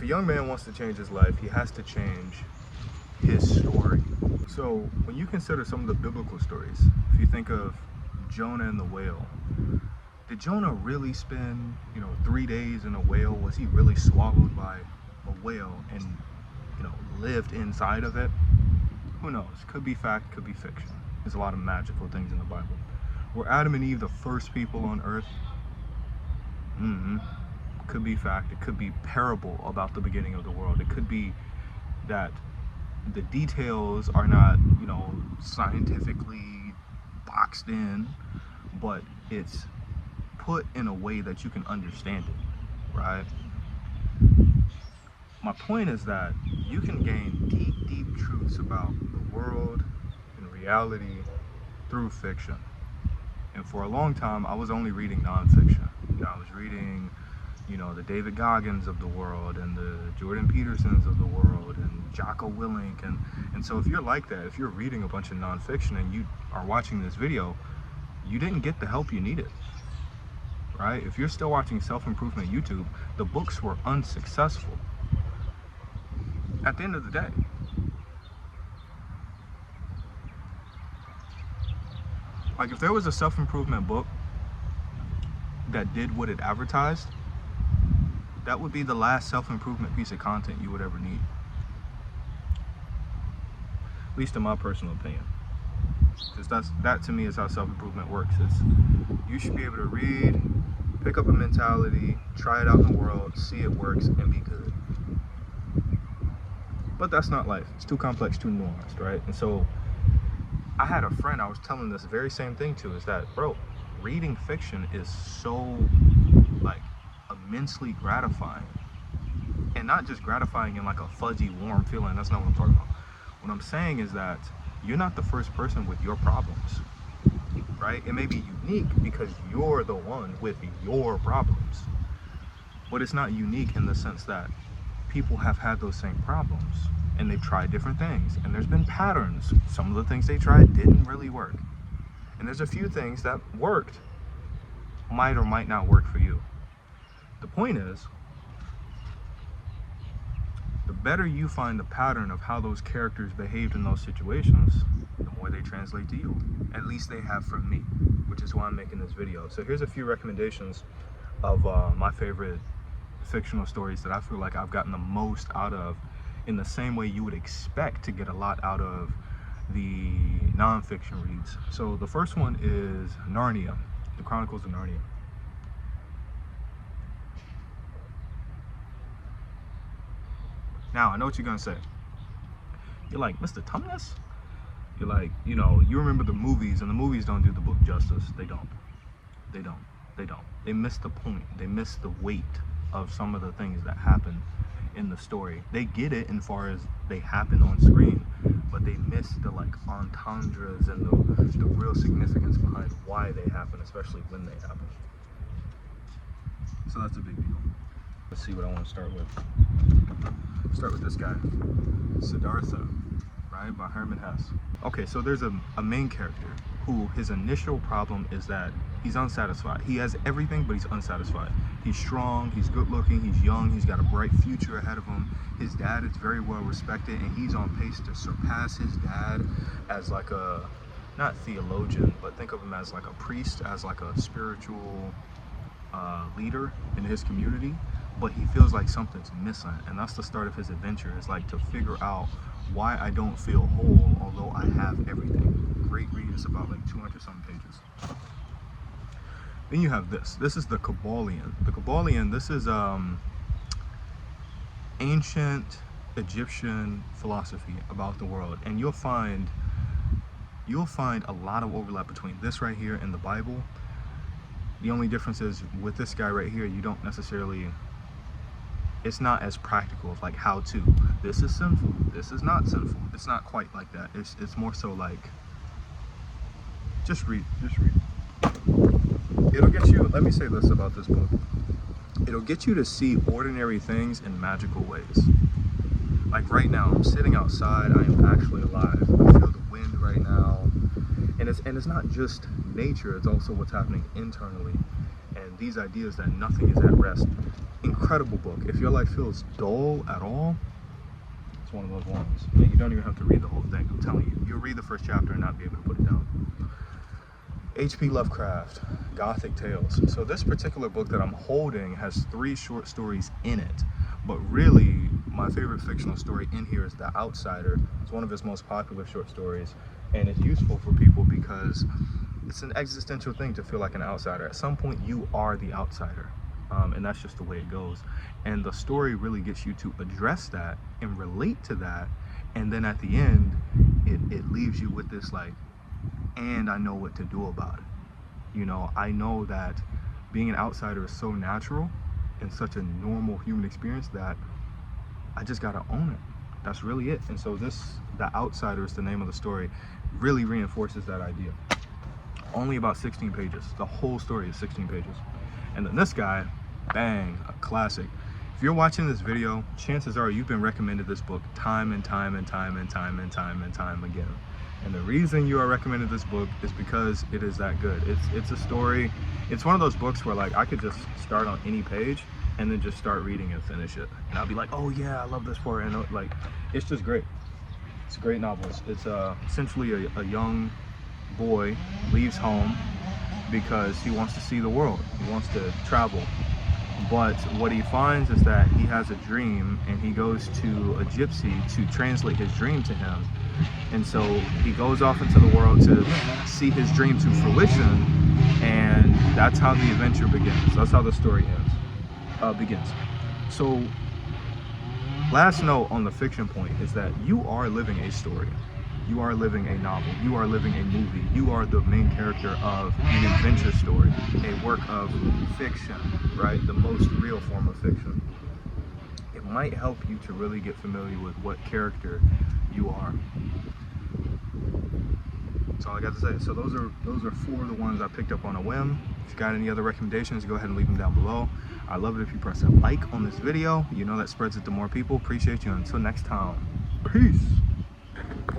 a young man wants to change his life, he has to change his story. So when you consider some of the biblical stories, if you think of Jonah and the whale, did Jonah really spend 3 days in a whale? Was he really swallowed by a whale and lived inside of it? Who knows? Could be fact, could be fiction. There's a lot of magical things in the Bible. Were Adam and Eve the first people on earth? Could be fact. It could be parable about the beginning of the world. It could be that the details are not scientifically boxed in, but it's put in a way that you can understand it, right? My point is that you can gain deep truths about the world and reality through fiction. And for a long time, I was only reading nonfiction. I was reading, the David Goggins of the world and the Jordan Petersons of the world and Jocko Willink. And so if you're like that, if you're reading a bunch of nonfiction and you are watching this video, you didn't get the help you needed, right? If you're still watching self-improvement YouTube, the books were unsuccessful. At the end of the day, like if there was a self-improvement book that did what it advertised, that would be the last self-improvement piece of content you would ever need. At least in my personal opinion. Because that to me is how self-improvement works. You should be able to read, pick up a mentality, try it out in the world, see it works, and be good. But that's not life. It's too complex, too nuanced, right? And so I had a friend I was telling this very same thing to, is that, bro, reading fiction is so immensely gratifying. And not just gratifying in like a fuzzy, warm feeling. That's not what I'm talking about. What I'm saying is that you're not the first person with your problems, right? It may be unique because you're the one with your problems, but it's not unique in the sense that people have had those same problems and they've tried different things and there's been patterns. Some of the things they tried didn't really work, and there's a few things that worked, might or might not work for you. The point is, the better you find the pattern of how those characters behaved in those situations, the more they translate to you. At least they have from me, which is why I'm making this video. So here's a few recommendations of my favorite fictional stories that I feel like I've gotten the most out of, in the same way you would expect to get a lot out of the nonfiction reads. So the first one is Narnia, the Chronicles of Narnia. Now, I know what you're gonna say. You're like, Mr. Tumnus? You're like, you remember the movies, and the movies don't do the book justice. They don't. They miss the point. They miss the weight of some of the things that happen in the story. They get it in far as they happen on screen, but they miss the entendres and the real significance behind why they happen, especially when they happen. So that's a big deal. Let's see what I want to start with. Start with this guy, Siddhartha, right, by Herman Hesse. Okay, so there's a main character who his initial problem is that he's unsatisfied. He has everything, but he's unsatisfied. He's strong, he's good looking, he's young, he's got a bright future ahead of him. His dad is very well respected, and he's on pace to surpass his dad as like a, not theologian, but think of him as like a priest, as like a spiritual leader in his community. But he feels like something's missing, and that's the start of his adventure, is like to figure out why I don't feel whole although I have everything. Great read. It's about like 200 something pages. Then you have this is the Kabbalion. The Kabbalion, this is ancient Egyptian philosophy about the world, and you'll find a lot of overlap between this right here and the Bible. The only difference is with this guy right here, you don't necessarily, it's not as practical, like how to. This is sinful, this is not sinful. It's not quite like that. It's more so like, just read. It'll get you, let me say this about this book. It'll get you to see ordinary things in magical ways. Like right now, I'm sitting outside, I am actually alive. I feel the wind right now. And it's not just nature, it's also what's happening internally. And these ideas that nothing is at rest. incredible book. If your life feels dull at all, it's one of those ones. And you don't even have to read the whole thing. I'm telling you, you'll read the first chapter and not be able to put it down. H.P. Lovecraft, Gothic Tales. So this particular book that I'm holding has 3 short stories in it, but really my favorite fictional story in here is The Outsider. It's one of his most popular short stories, and it's useful for people because it's an existential thing to feel like an outsider. At some point you are the outsider, and that's just the way it goes. And the story really gets you to address that and relate to that, and then at the end it leaves you with this like, and I know what to do about it. You know, I know that being an outsider is so natural and such a normal human experience that I just gotta own it. That's really it. And so The Outsider is the name of the story, really reinforces that idea. Only about 16 pages. The whole story is 16 pages. And then this guy, bang, a classic. If you're watching this video, chances are you've been recommended this book time and time and time and time and time and time again. And the reason you are recommended this book is because it is that good. It's a story. It's one of those books where like I could just start on any page and then just start reading and finish it. And I'll be like, oh yeah, I love this part. And like, it's just great. It's a great novel. It's essentially a young boy leaves home because he wants to see the world. He wants to travel. But what he finds is that he has a dream, and he goes to a gypsy to translate his dream to him. And so he goes off into the world to see his dream to fruition, and that's how the adventure begins. That's how the story begins. So last note on the fiction point is that you are living a story. You are living a novel. You are living a movie. You are the main character of an adventure story, a work of fiction, right? The most real form of fiction. It might help you to really get familiar with what character you are. That's all I got to say. So those are 4 of the ones I picked up on a whim. If you got any other recommendations, go ahead and leave them down below. I love it if you press a like on this video. You know that spreads it to more people. Appreciate you. Until next time. Peace.